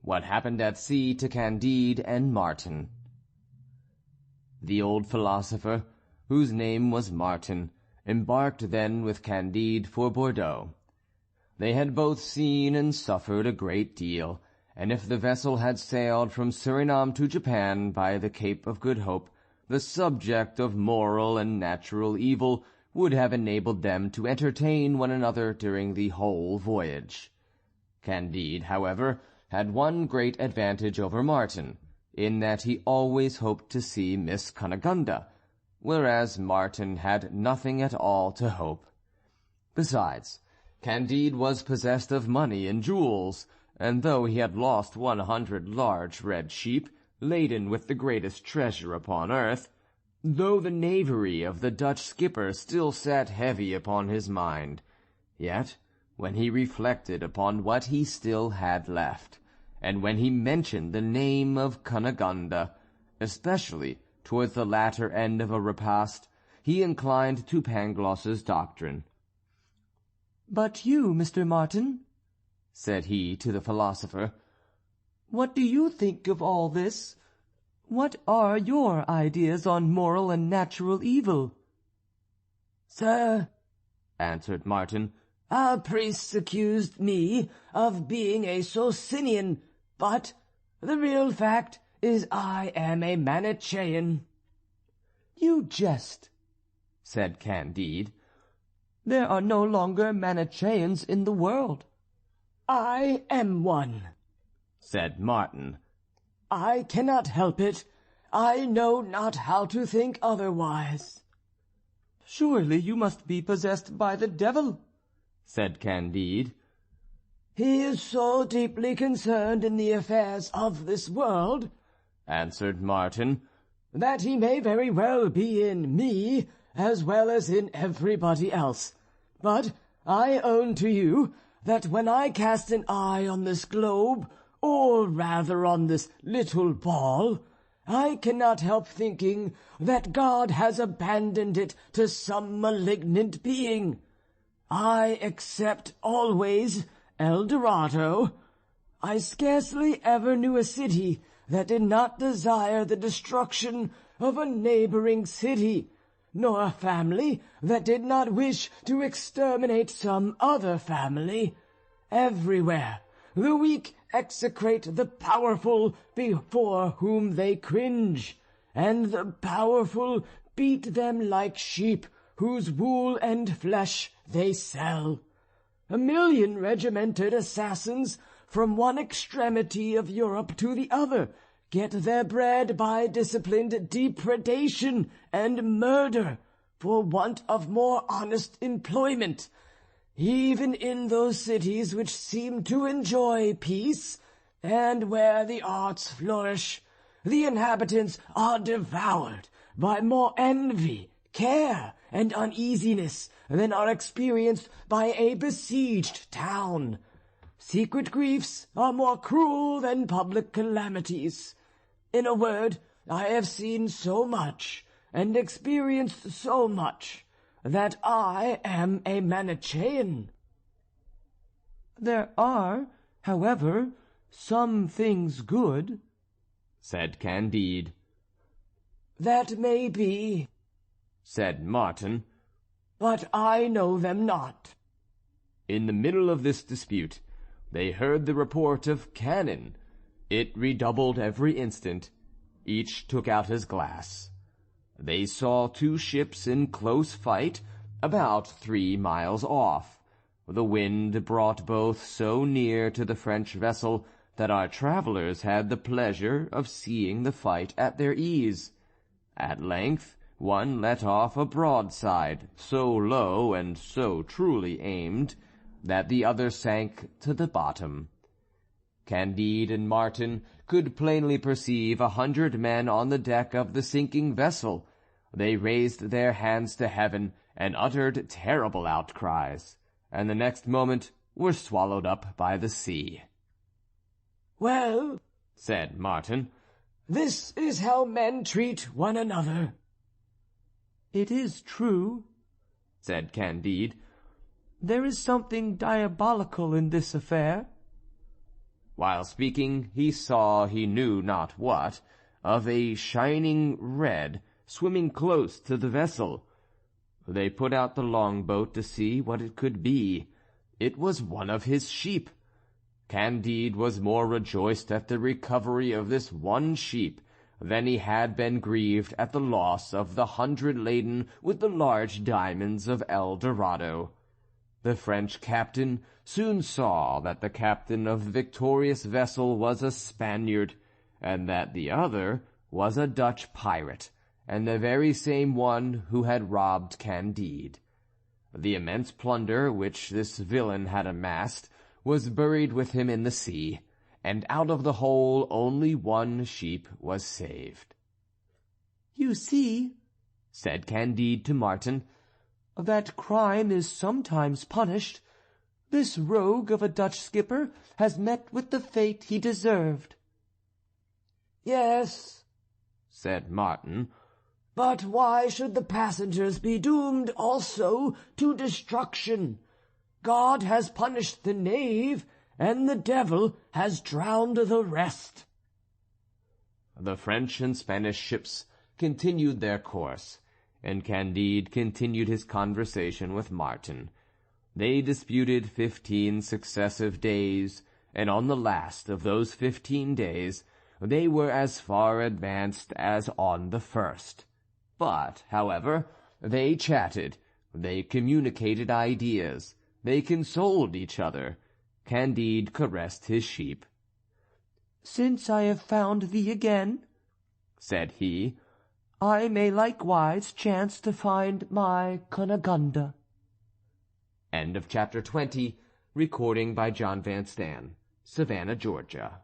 What Happened at Sea to Candide and Martin. The old philosopher, whose name was Martin, embarked then with Candide for Bordeaux. They had both seen and suffered a great deal, and if the vessel had sailed from Suriname to Japan by the Cape of Good Hope, the subject of moral and natural evil would have enabled them to entertain one another during the whole voyage. Candide, however, had one great advantage over Martin, in that he always hoped to see Miss Cunegonde, whereas Martin had nothing at all to hope. Besides, Candide was possessed of money and jewels, and though he had lost 100 large red sheep, laden with the greatest treasure upon earth, though the knavery of the Dutch skipper still sat heavy upon his mind, yet when he reflected upon what he still had left, and when he mentioned the name of Cunegonde, especially towards the latter end of a repast, he inclined to Pangloss's doctrine. "But you, Mr. Martin," said he to the philosopher, "what do you think of all this? What are your ideas on moral and natural evil?" "Sir," answered Martin, "our priests accused me of being a Socinian, but the real fact is I am a Manichaean." "You jest," said Candide. "There are no longer Manichaeans in the world." "I am one," said Martin. "I cannot help it. I know not how to think otherwise." "Surely you must be possessed by the devil," said Candide. "He is so deeply concerned in the affairs of this world," answered Martin, "that he may very well be in me as well as in everybody else. But I own to you that when I cast an eye on this globe, or rather on this little ball, I cannot help thinking that God has abandoned it to some malignant being. I except always El Dorado. I scarcely ever knew a city that did not desire the destruction of a neighboring city, nor a family that did not wish to exterminate some other family. Everywhere the weak execrate the powerful before whom they cringe, and the powerful beat them like sheep whose wool and flesh they sell. 1,000,000 regimented assassins from one extremity of Europe to the other get their bread by disciplined depredation and murder, for want of more honest employment. Even in those cities which seem to enjoy peace, and where the arts flourish, the inhabitants are devoured by more envy, care, and uneasiness than are experienced by a besieged town. Secret griefs are more cruel than public calamities. In a word, I have seen so much, and experienced so much, that I am a Manichaean." "There are, however, some things good," said Candide. "That may be," said Martin, "but I know them not." In the middle of this dispute they heard the report of cannon. It redoubled every instant. Each took out his glass. They saw 2 ships in close fight about 3 miles off. The wind brought both so near to the French vessel that our travellers had the pleasure of seeing the fight at their ease. At length one let off a broadside, so low and so truly aimed, that the other sank to the bottom. Candide and Martin could plainly perceive 100 men on the deck of the sinking vessel. They raised their hands to heaven and uttered terrible outcries, and the next moment were swallowed up by the sea. "Well," said Martin, "this is how men treat one another." "It is true," said Candide. "There is something diabolical in this affair." While speaking, he saw he knew not what, of a shining red, swimming close to the vessel. They put out the longboat to see what it could be. It was one of his sheep. Candide was more rejoiced at the recovery of this one sheep than he had been grieved at the loss of the 100 laden with the large diamonds of El Dorado. The French captain soon saw that the captain of the victorious vessel was a Spaniard, and that the other was a Dutch pirate, and the very same one who had robbed Candide. The immense plunder which this villain had amassed was buried with him in the sea, and out of the whole only one sheep was saved. "You see," said Candide to Martin, "that crime is sometimes punished. This rogue of a Dutch skipper has met with the fate he deserved." "Yes," said Martin, "but why should the passengers be doomed also to destruction? God has punished the knave, and the devil has drowned the rest." The French and Spanish ships continued their course, and Candide continued his conversation with Martin. They disputed 15 successive days, and on the last of those 15 days they were as far advanced as on the first. But, however, they chatted, they communicated ideas, they consoled each other. Candide caressed his sheep. "Since I have found thee again," said he, "I may likewise chance to find my Cunegonde." End of chapter 20, recording by John Van Stan, Savannah, Georgia.